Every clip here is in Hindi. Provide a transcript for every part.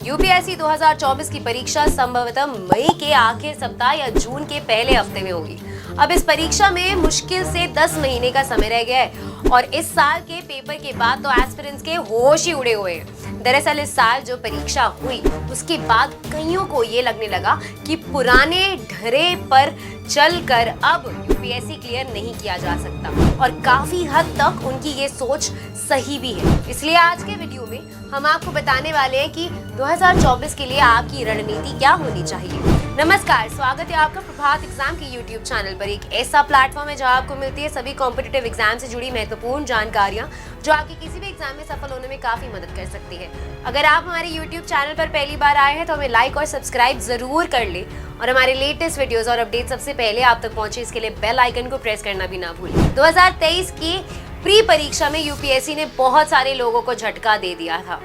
यूपीएससी 2024 की परीक्षा संभवतः मई के आखिर सप्ताह या जून के पहले हफ्ते में होगी। अब इस परीक्षा में मुश्किल से 10 महीने का समय रह गया है और इस साल के पेपर के बाद तो एस्पिरेंट्स के होश ही उड़े हुए हैं। दरअसल इस साल जो परीक्षा हुई उसके बाद कईयों को ये लगने लगा कि पुराने ढरे पर चलकर अब यूपीएससी क्लियर नहीं किया जा सकता और काफी हद तक उनकी ये सोच सही भी है। इसलिए आज के वीडियो में हम आपको बताने वाले हैं कि 2024 के लिए आपकी रणनीति क्या होनी चाहिए। नमस्कार, स्वागत है आपका प्रभात एग्जाम के YouTube चैनल पर। एक ऐसा प्लेटफॉर्म है जहां आपको मिलती है सभी कॉम्पिटिटिव एग्जाम से जुड़ी महत्वपूर्ण जानकारियां जो आपके किसी भी एग्जाम में सफल होने में काफी मदद कर सकती है। अगर आप हमारे YouTube चैनल पर पहली बार आए हैं तो हमें लाइक और सब्सक्राइब जरूर कर ले और हमारे लेटेस्ट वीडियोस और अपडेट सबसे पहले आप तक पहुंचे इसके लिए बेल आइकन को प्रेस करना भी ना भूलें। 2023 की प्री परीक्षा में यूपीएससी ने बहुत सारे लोगों को झटका दे दिया था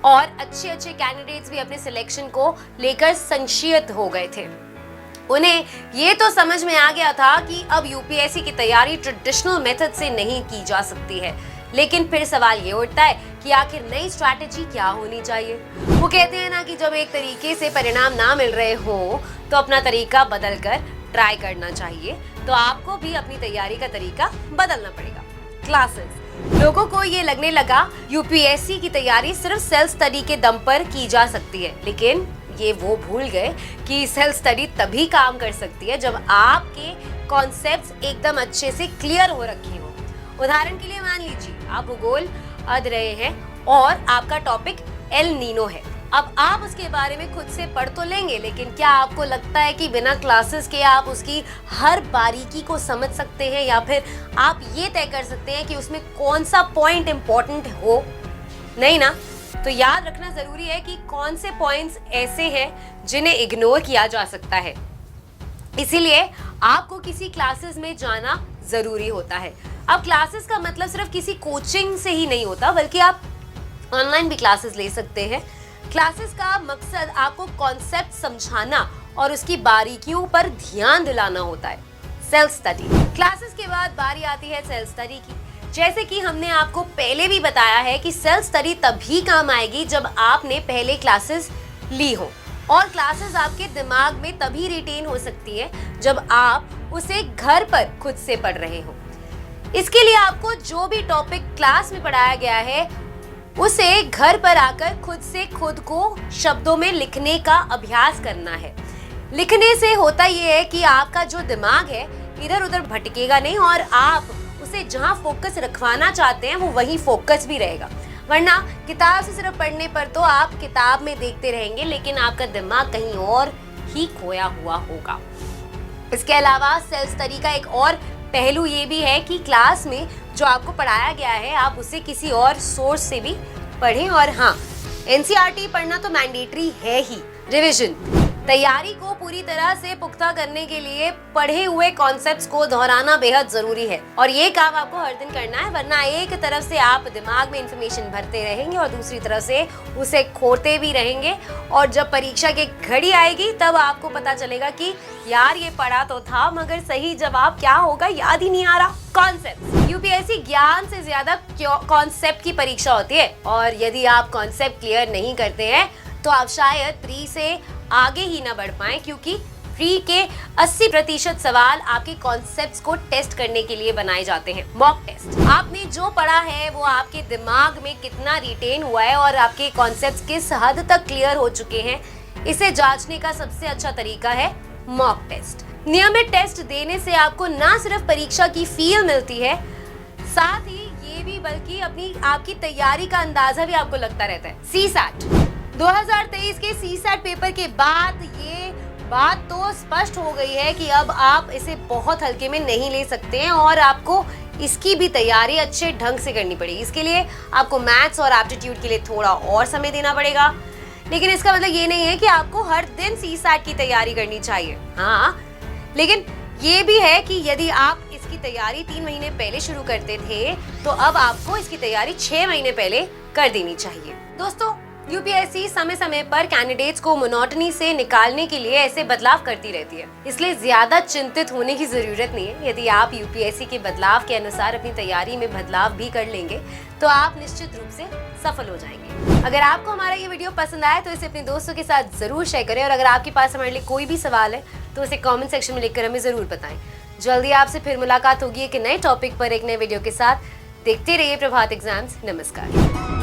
और अच्छे कैंडिडेट्स भी अपने सिलेक्शन को लेकर संशयित हो गए थे। उन्हें ये तो समझ में आ गया था कि अब यूपीएससी की तैयारी ट्रेडिशनल मेथड से नहीं की जा सकती है, लेकिन फिर सवाल ये उठता है कि आखिर नई स्ट्रैटेजी क्या होनी चाहिए। वो कहते हैं ना कि जब एक तरीके से परिणाम ना मिल रहे हो तो अपना तरीका बदल कर ट्राई करना चाहिए। तो आपको भी अपनी तैयारी का तरीका बदलना पड़ेगा। क्लासेस, लोगों को ये लगने लगा यूपीएससी की तैयारी सिर्फ सेल्फ स्टडी के दम पर की जा सकती है, लेकिन ये वो भूल गए कि सेल्फ स्टडी तभी काम कर सकती है जब आपके कॉन्सेप्ट्स एकदम अच्छे से क्लियर हो रखे हो। उदाहरण के लिए मान लीजिए आप भूगोल पढ़ रहे हैं और आपका टॉपिक एल नीनो है। अब आप उसके बारे में खुद से पढ़ तो लेंगे, लेकिन क्या आपको लगता है कि बिना क्लासेस के आप उसकी हर बारीकी को समझ सकते हैं या फिर आप ये तय कर सकते हैं कि उसमें कौन सा पॉइंट इंपॉर्टेंट हो? नहीं ना। तो याद रखना जरूरी है कि कौन से पॉइंट्स ऐसे हैं जिन्हें इग्नोर किया जा सकता है। इसीलिए आपको किसी क्लासेस में जाना जरूरी होता है। अब क्लासेस का मतलब सिर्फ किसी कोचिंग से ही नहीं होता, बल्कि आप ऑनलाइन भी क्लासेस ले सकते हैं। क्लासेस का मकसद आपको कॉन्सेप्ट समझाना और उसकी बारीकियों पर ध्यान दिलाना होता है। सेल्फ स्टडी, क्लासेस के बाद बारी आती है सेल्फ स्टडी की। जैसे कि हमने आपको पहले भी बताया है कि सेल्फ स्टडी तभी काम आएगी जब आपने पहले क्लासेस ली हो, और क्लासेस आपके दिमाग में तभी रिटेन हो सकती है जब आप उसे घर पर खुद से पढ़ रहे हो। इसके लिए आपको जो भी टॉपिक क्लास में पढ़ाया गया है उसे घर पर आकर खुद से खुद को शब्दों में लिखने का अभ्यास करना है। लिखने से होता यह है कि आपका जो दिमाग है इधर उधर भटकेगा नहीं और आप उसे जहां फोकस रखवाना चाहते हैं वो वहीं फोकस भी रहेगा। वरना किताब से सिर्फ पढ़ने पर तो आप किताब में देखते रहेंगे, लेकिन आपका दिमाग कहीं और ही खोया हुआ होगा। इसके अलावा सेल्फ स्टडी का एक और पहलू ये भी है कि क्लास में जो आपको पढ़ाया गया है आप उसे किसी और सोर्स से भी पढ़ें। और हाँ, एनसीईआरटी पढ़ना तो मैंडेटरी है ही। रिवीजन, तैयारी को पूरी तरह से पुख्ता करने के लिए पढ़े हुए कॉन्सेप्ट्स को दोहराना बेहद जरूरी है और ये काम आपको हर दिन करना है, वरना एक तरफ से आप दिमाग में इंफॉर्मेशन भरते रहेंगे और दूसरी तरफ से उसे खोते भी रहेंगे और जब परीक्षा की घड़ी आएगी तब आपको पता चलेगा कि यार ये पढ़ा तो था मगर सही जवाब क्या होगा याद ही नहीं आ रहा। कॉन्सेप्ट, यूपीएससी ज्ञान से ज्यादा कॉन्सेप्ट की परीक्षा होती है और यदि आप कॉन्सेप्ट क्लियर नहीं करते हैं तो आप शायद प्री से आगे ही ना बढ़ पाए, क्योंकि प्री के 80% सवाल आपके कॉन्सेप्ट्स को टेस्ट करने के लिए बनाए जाते हैं। मॉक टेस्ट, आपने जो पढ़ा है वो आपके दिमाग में कितना रिटेन हुआ है और आपके कॉन्सेप्ट्स किस हद तक क्लियर हो चुके हैं, इसे जांचने का सबसे अच्छा तरीका है मॉक टेस्ट। नियमित टेस्ट देने से आपको ना सिर्फ परीक्षा की फील मिलती है, साथ ही ये भी बल्कि आपकी तैयारी का अंदाजा भी आपको लगता रहता है। सीसैट, 2023 के सीसैट पेपर के बाद ये बात तो स्पष्ट हो गई है कि अब आप इसे बहुत हल्के में नहीं ले सकते हैं और आपको इसकी भी तैयारी अच्छे ढंग से करनी पड़ेगी। इसके लिए आपको मैथ्स और एप्टीट्यूड के लिए थोड़ा और समय देना पड़ेगा, लेकिन इसका मतलब ये नहीं है कि आपको हर दिन सीसैट की तैयारी करनी चाहिए। हाँ, लेकिन ये भी है कि यदि आप इसकी तैयारी 3 महीने पहले शुरू करते थे तो अब आपको इसकी तैयारी 6 महीने पहले कर देनी चाहिए। दोस्तों, यूपीएससी समय समय पर कैंडिडेट्स को मोनोटनी से निकालने के लिए ऐसे बदलाव करती रहती है, इसलिए ज्यादा चिंतित होने की जरूरत नहीं है। यदि आप यूपीएससी के बदलाव के अनुसार अपनी तैयारी में बदलाव भी कर लेंगे तो आप निश्चित रूप से सफल हो जाएंगे। अगर आपको हमारा ये वीडियो पसंद आया तो इसे अपने दोस्तों के साथ जरूर शेयर करें, और अगर आपके पास हमारे लिए कोई भी सवाल है तो उसे कमेंट सेक्शन में लिखकर हमें जरूर बताएं। जल्दी आपसे फिर मुलाकात होगी एक नए टॉपिक पर एक नए वीडियो के साथ। देखते रहिए प्रभात एग्जाम्स। नमस्कार।